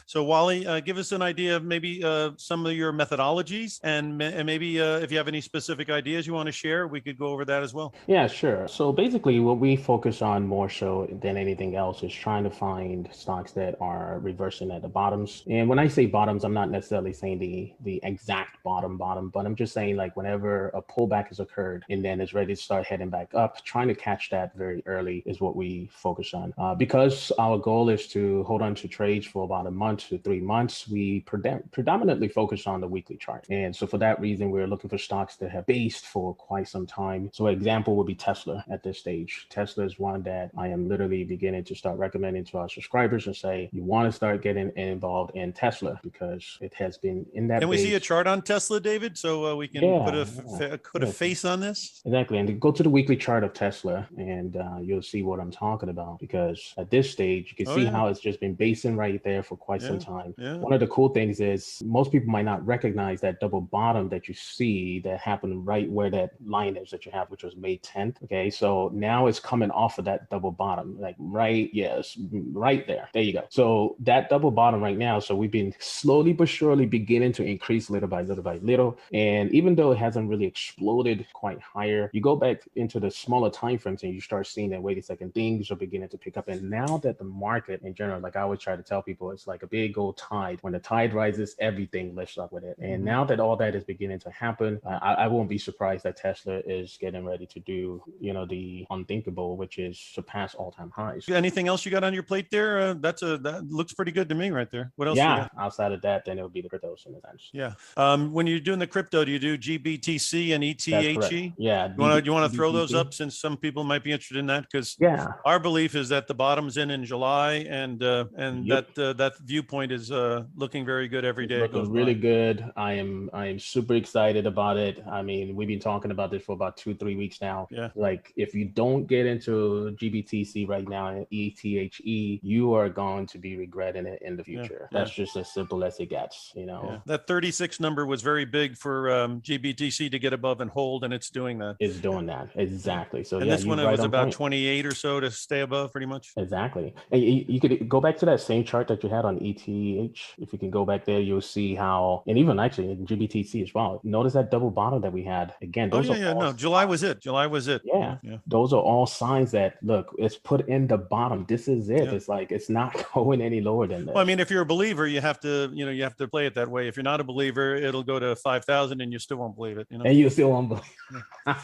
So Wally, give us an idea of maybe some of your methodologies, and maybe if you have any specific ideas you want to share, we could go over that as well. Yeah, sure. So basically, what we focus on more so than anything else is trying to find stocks that are reversing at the bottoms. And when I say bottoms, I'm not necessarily saying the exact bottom, but I'm just saying like whenever a pullback has occurred and then it's ready to start heading back up, trying to catch that very early is what we focus on. Because our goal is to hold on to trades for about a month to 3 months, we predominantly focus on the weekly chart. And so for that reason, we're looking for stocks that have based for quite some time. So an example would be Tesla at this stage. Tesla is one that I am literally beginning to start recommending to our subscribers and say, you want to start getting involved in Tesla because it has been in that Can we base. see a chart on Tesla, David, so we can put a face on this? Exactly. And go to the weekly chart of Tesla and you'll see what I'm talking about, because at this stage, you can see how it's just been basing right there for quite some time. One of the cool things is most people might not recognize that double bottom that you see that happened right where that line is that you have, which was May 10th. Okay. So now it's coming off of that double bottom, like right there. There you go. So that double bottom right now. So we've been slowly but surely beginning to increase little by little. And even though it hasn't really exploded quite higher, you go back into the smaller time frames and you start seeing that, wait a second, things are beginning to pick up. And now that the market in general, like I always try to tell people, it's like a big old tide. When the tide rises, everything lifts up with it. And now that all that is beginning to happen, I won't be surprised that Tesla is getting ready to do, the unthinkable, which is surpass all-time highs. Anything else you got on your plate there? That looks pretty good to me right there. What else? Yeah, outside of that, then it would be the cryptos in a sense. Yeah. When you're doing the crypto, do you do GBTC and ETHE? Yeah. You want to throw those up, since some people might be interested in that? Because our belief is that the bottom's in July, and that viewpoint is looking very good every day. Looking really good. I am super excited about it. I mean, we've been talking about this for about 2-3 weeks now. Yeah. Like if you don't get into GBTC right now and ETHE, you are going to be regretting it in the future. That's just as simple as it gets. That 36 number was very big for GBTC to get above and hold, and it's doing that. It's doing that exactly. So and this one it was about 28 or so to stay above, pretty much. Exactly. And you could go back to that same chart that you had on ETH. If you can go back there, you'll see how, and even actually in GBTC as well. Notice that double bottom that we had again. July was it. Yeah. Those are all signs that, look, it's put in the bottom. This is it. It's like it's not going any lower than this. Well, I mean, if you're a believer, you have to play it that way. If you're not a believer, it'll go to 5,000 and you still won't believe it. And you still won't believe it.